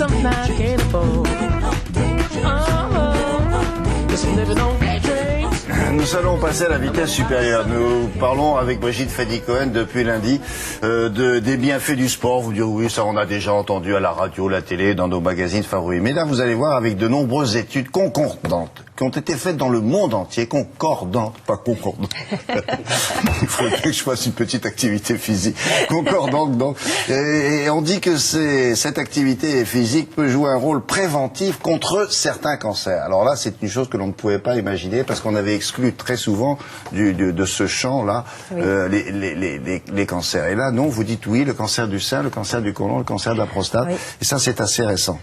something I can't afford. Cause I'm living on trains. Nous allons passer à la vitesse supérieure. Nous parlons avec Brigitte Fedi-Cohen depuis lundi des bienfaits du sport. Vous direz oui, ça on a déjà entendu à la radio, la télé, dans nos magazines favoris. Mais là, vous allez voir avec de nombreuses études concordantes qui ont été faites dans le monde entier, concordantes, pas concordantes. Il faudrait que je fasse une petite activité physique. Concordante, donc. Et on dit que cette activité physique peut jouer un rôle préventif contre certains cancers. Alors là, c'est une chose que l'on ne pouvait pas imaginer parce qu'on avait exclu très souvent de ce champ-là oui. Les cancers. Et là, non, vous dites oui, le cancer du sein, le cancer du côlon, le cancer de la prostate. Oui. Et ça, c'est assez récent.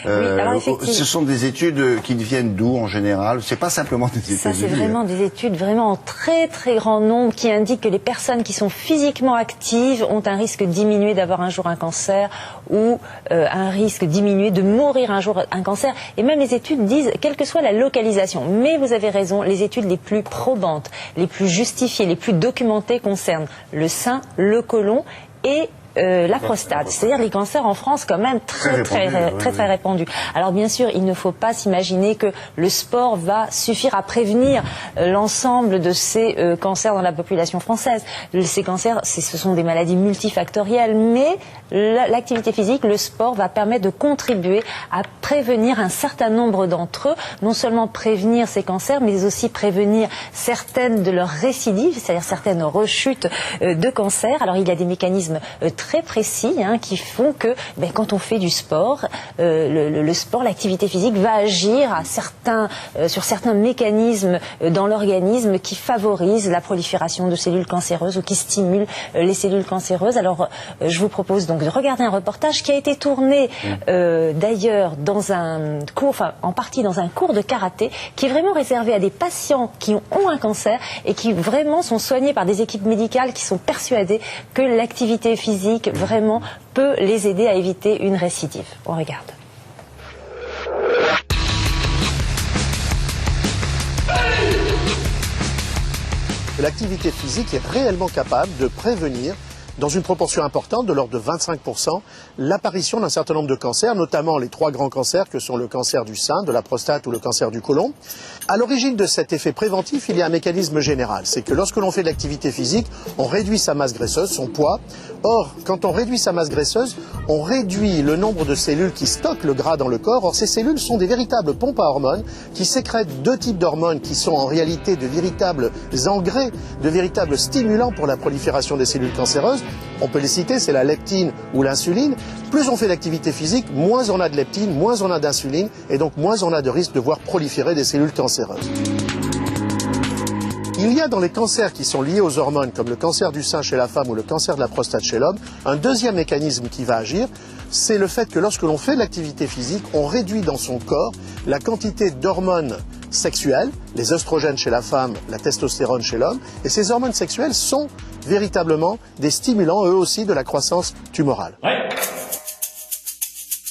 Oui, alors, ce sont des études qui viennent d'où en général? C'est pas simplement des études. Ça, c'est vraiment des études vraiment en très très grand nombre qui indiquent que les personnes qui sont physiquement actives ont un risque diminué d'avoir un jour un cancer ou un risque diminué de mourir un jour un cancer. Et même les études disent, quelle que soit la localisation. Mais vous avez raison, les études les plus probantes, les plus justifiées, les plus documentées concernent le sein, le côlon et la prostate, c'est-à-dire les cancers en France quand même très répandus. Alors bien sûr, il ne faut pas s'imaginer que le sport va suffire à prévenir l'ensemble de ces cancers dans la population française. Ces cancers, ce sont des maladies multifactorielles, mais l'activité physique, le sport va permettre de contribuer à prévenir un certain nombre d'entre eux, non seulement prévenir ces cancers, mais aussi prévenir certaines de leurs récidives, c'est-à-dire certaines rechutes de cancer. Alors il y a des mécanismes très précis qui font que quand on fait du sport, le sport, l'activité physique va agir sur certains mécanismes dans l'organisme qui favorisent la prolifération de cellules cancéreuses ou qui stimulent les cellules cancéreuses. Alors je vous propose donc de regarder un reportage qui a été tourné d'ailleurs dans un cours, en partie dans un cours de karaté qui est vraiment réservé à des patients qui ont un cancer et qui vraiment sont soignés par des équipes médicales qui sont persuadées que l'activité physique vraiment peut les aider à éviter une récidive. On regarde. L'activité physique est réellement capable de prévenir, dans une proportion importante, de l'ordre de 25%, l'apparition d'un certain nombre de cancers, notamment les 3 grands cancers que sont le cancer du sein, de la prostate ou le cancer du côlon. À l'origine de cet effet préventif, il y a un mécanisme général. C'est que lorsque l'on fait de l'activité physique, on réduit sa masse graisseuse, son poids. Or, quand on réduit sa masse graisseuse, on réduit le nombre de cellules qui stockent le gras dans le corps. Or, ces cellules sont des véritables pompes à hormones qui sécrètent 2 types d'hormones qui sont en réalité de véritables engrais, de véritables stimulants pour la prolifération des cellules cancéreuses. On peut les citer, c'est la leptine ou l'insuline. Plus on fait d'activité physique, moins on a de leptine, moins on a d'insuline, et donc moins on a de risque de voir proliférer des cellules cancéreuses. Il y a dans les cancers qui sont liés aux hormones, comme le cancer du sein chez la femme ou le cancer de la prostate chez l'homme, un deuxième mécanisme qui va agir, c'est le fait que lorsque l'on fait de l'activité physique, on réduit dans son corps la quantité d'hormones sexuelles, les œstrogènes chez la femme, la testostérone chez l'homme, et ces hormones sexuelles sont véritablement des stimulants, eux aussi, de la croissance tumorale. Ouais.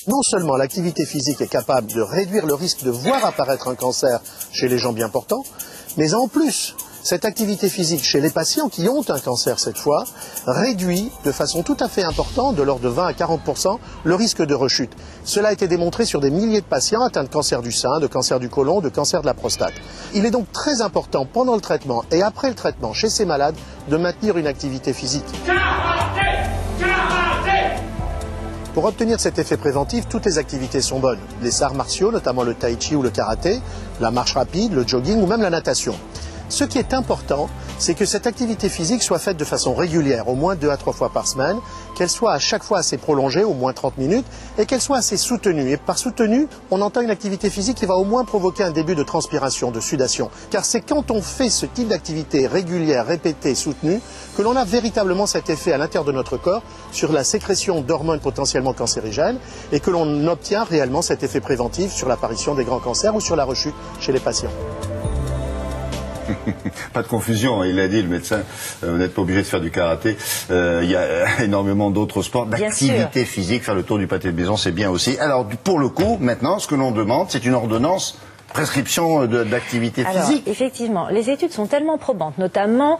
Non seulement l'activité physique est capable de réduire le risque de voir apparaître un cancer chez les gens bien portants, mais en plus, cette activité physique chez les patients qui ont un cancer cette fois réduit de façon tout à fait importante, de l'ordre de 20 à 40%, le risque de rechute. Cela a été démontré sur des milliers de patients atteints de cancer du sein, de cancer du côlon, de cancer de la prostate. Il est donc très important pendant le traitement et après le traitement chez ces malades de maintenir une activité physique. Pour obtenir cet effet préventif, toutes les activités sont bonnes. Les arts martiaux, notamment le tai chi ou le karaté, la marche rapide, le jogging ou même la natation. Ce qui est important, c'est que cette activité physique soit faite de façon régulière, au moins 2 à 3 fois par semaine, qu'elle soit à chaque fois assez prolongée, au moins 30 minutes, et qu'elle soit assez soutenue. Et par soutenue, on entend une activité physique qui va au moins provoquer un début de transpiration, de sudation. Car c'est quand on fait ce type d'activité régulière, répétée, soutenue, que l'on a véritablement cet effet à l'intérieur de notre corps sur la sécrétion d'hormones potentiellement cancérigènes, et que l'on obtient réellement cet effet préventif sur l'apparition des grands cancers ou sur la rechute chez les patients. Pas de confusion, il l'a dit le médecin, vous n'êtes pas obligé de faire du karaté, il y a énormément d'autres sports, d'activité physique, faire le tour du pâté de maison c'est bien aussi. Alors pour le coup, maintenant, ce que l'on demande, c'est une ordonnance prescription d'activité Alors, physique. effectivement, les études sont tellement probantes, notamment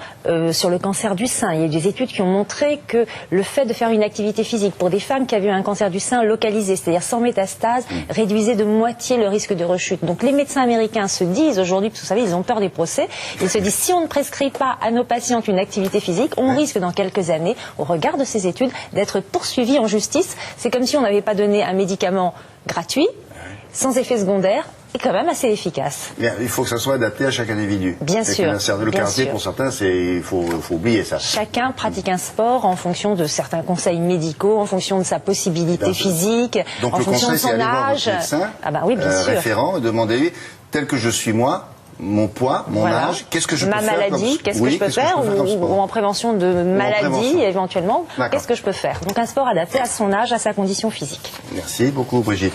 sur le cancer du sein. Il y a eu des études qui ont montré que le fait de faire une activité physique pour des femmes qui avaient eu un cancer du sein localisé, c'est-à-dire sans métastase, réduisait de moitié le risque de rechute. Donc les médecins américains se disent aujourd'hui, parce que vous savez, ils ont peur des procès, ils se disent si on ne prescrit pas à nos patientes une activité physique, on risque dans quelques années, au regard de ces études, d'être poursuivis en justice. C'est comme si on n'avait pas donné un médicament gratuit, sans effet secondaire, et quand même assez efficace. Bien, il faut que ça soit adapté à chaque individu. Bien sûr. Le bien karaté, sûr. pour certains, il faut oublier ça. Chacun pratique un sport en fonction de certains conseils médicaux, en fonction de sa possibilité physique, Donc en le fonction de conseil, c'est son aller voir âge. votre médecin, Ah bah oui, bien sûr. référent, demandez-lui, tel que je suis moi, mon poids, mon Voilà. âge, qu'est-ce que je peux Ma faire maladie, qu'est-ce que je peux faire, ou en prévention de maladie prévention. éventuellement, D'accord. qu'est-ce que je peux faire. Donc un sport adapté à son âge, à sa condition physique. Merci beaucoup, Brigitte.